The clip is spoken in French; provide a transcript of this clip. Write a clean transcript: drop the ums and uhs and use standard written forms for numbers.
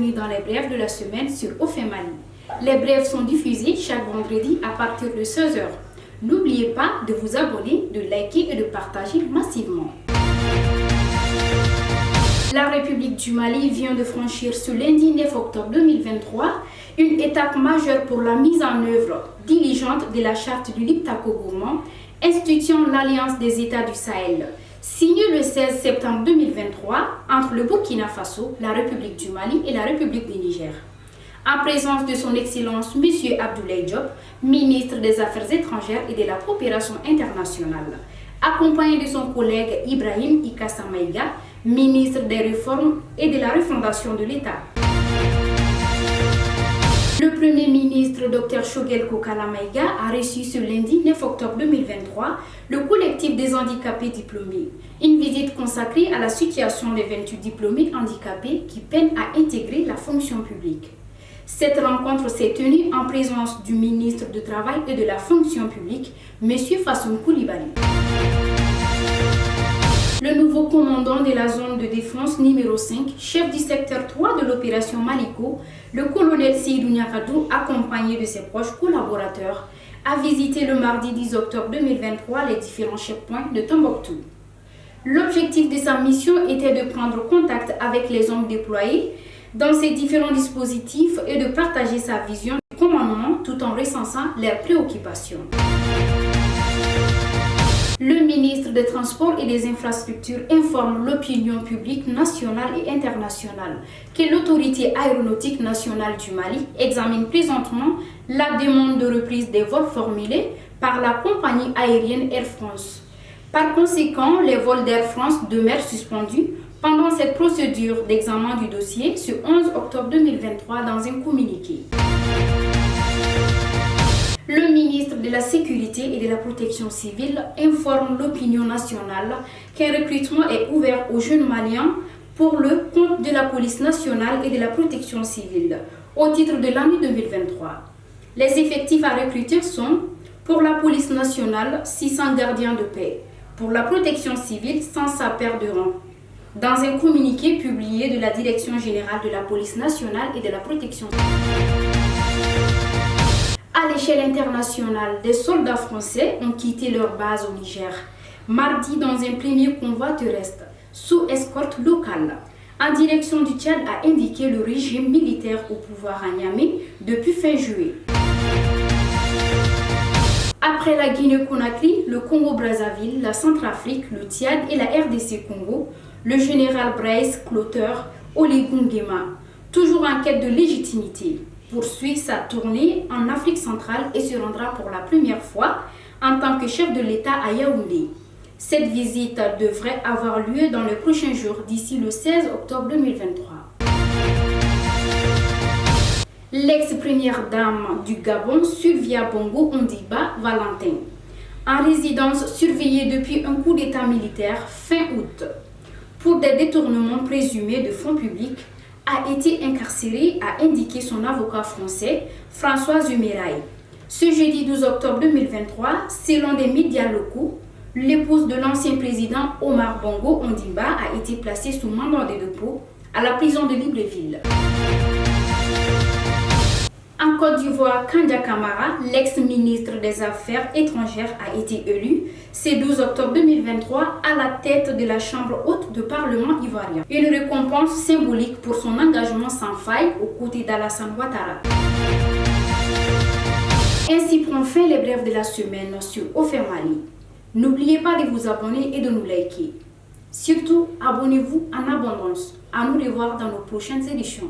bienvenue dans les brèves de la semaine sur OFM Mali. Les brèves sont diffusées chaque vendredi à partir de 16 h. N'oubliez pas de vous abonner, de liker et de partager massivement. La République du Mali vient de franchir ce lundi 9 octobre 2023 une étape majeure pour la mise en œuvre diligente de la charte du Liptako-Gourmand instituant l'Alliance des États du Sahel, signée le 16 septembre 2023 entre le Burkina Faso, la République du Mali et la République du Niger. En présence de son Excellence M. Abdoulaye Diop, ministre des Affaires étrangères et de la coopération internationale, accompagné de son collègue Ibrahim Ikassa Maïga, ministre des Réformes et de la refondation de l'État. Le Premier ministre Dr Choguel Kokala Maïga a reçu ce lundi 9 octobre 2023 le collectif des handicapés diplômés, une visite consacrée à la situation des 28 diplômés handicapés qui peinent à intégrer la fonction publique. Cette rencontre s'est tenue en présence du ministre du Travail et de la fonction publique, M. Fassoum Koulibaly. Le nouveau commandant de la zone de défense numéro 5, chef du secteur 3 de l'opération Maliko, le colonel Seydou Niakadou, accompagné de ses proches collaborateurs, a visité le mardi 10 octobre 2023 les différents checkpoints de Tombouctou. L'objectif de sa mission était de prendre contact avec les hommes déployés dans ces différents dispositifs et de partager sa vision du commandement tout en recensant leurs préoccupations. Le ministre des Transports et des Infrastructures informe l'opinion publique nationale et internationale que l'autorité aéronautique nationale du Mali examine présentement la demande de reprise des vols formulés par la compagnie aérienne Air France. Par conséquent, les vols d'Air France demeurent suspendus pendant cette procédure d'examen du dossier ce 11 octobre 2023 dans un communiqué. Le ministre de la Sécurité et de la Protection civile informe l'opinion nationale qu'un recrutement est ouvert aux jeunes Maliens pour le compte de la police nationale et de la protection civile au titre de l'année 2023. Les effectifs à recruter sont pour la police nationale 600 gardiens de paix, pour la protection civile 100 sapeurs de rang. Dans un communiqué publié de la Direction générale de la police nationale et de la protection civile. À l'échelle internationale, des soldats français ont quitté leur base au Niger, mardi dans un premier convoi terrestre, sous escorte locale, en direction du Tchad, a indiqué le régime militaire au pouvoir à Niamey depuis fin juillet. Après la Guinée-Conakry, le Congo-Brazzaville, la Centrafrique, le Tchad et la RDC Congo, le général Brice Clotaire Oligui Nguema, toujours en quête de légitimité, poursuit sa tournée en Afrique centrale et se rendra pour la première fois en tant que chef de l'État à Yaoundé. Cette visite devrait avoir lieu dans les prochains jours d'ici le 16 octobre 2023. L'ex-première dame du Gabon, Sylvia Bongo Ondiba Valentin, en résidence surveillée depuis un coup d'état militaire fin août, pour des détournements présumés de fonds publics, a été incarcérée, a indiqué son avocat français, François Zumeraï. Ce jeudi 12 octobre 2023, selon des médias locaux, l'épouse de l'ancien président Omar Bongo Ondimba a été placée sous mandat de dépôt à la prison de Libreville. En Côte d'Ivoire, Kandia Camara, l'ex-ministre des Affaires étrangères, a été élu ce 12 octobre 2023 à la tête de la Chambre haute du Parlement ivoirien. Une récompense symbolique pour son engagement sans faille aux côtés d'Alassane Ouattara. Ainsi prend fin les brèves de la semaine sur OFM Mali. N'oubliez pas de vous abonner et de nous liker. Surtout, abonnez-vous en abondance. À nous revoir dans nos prochaines éditions.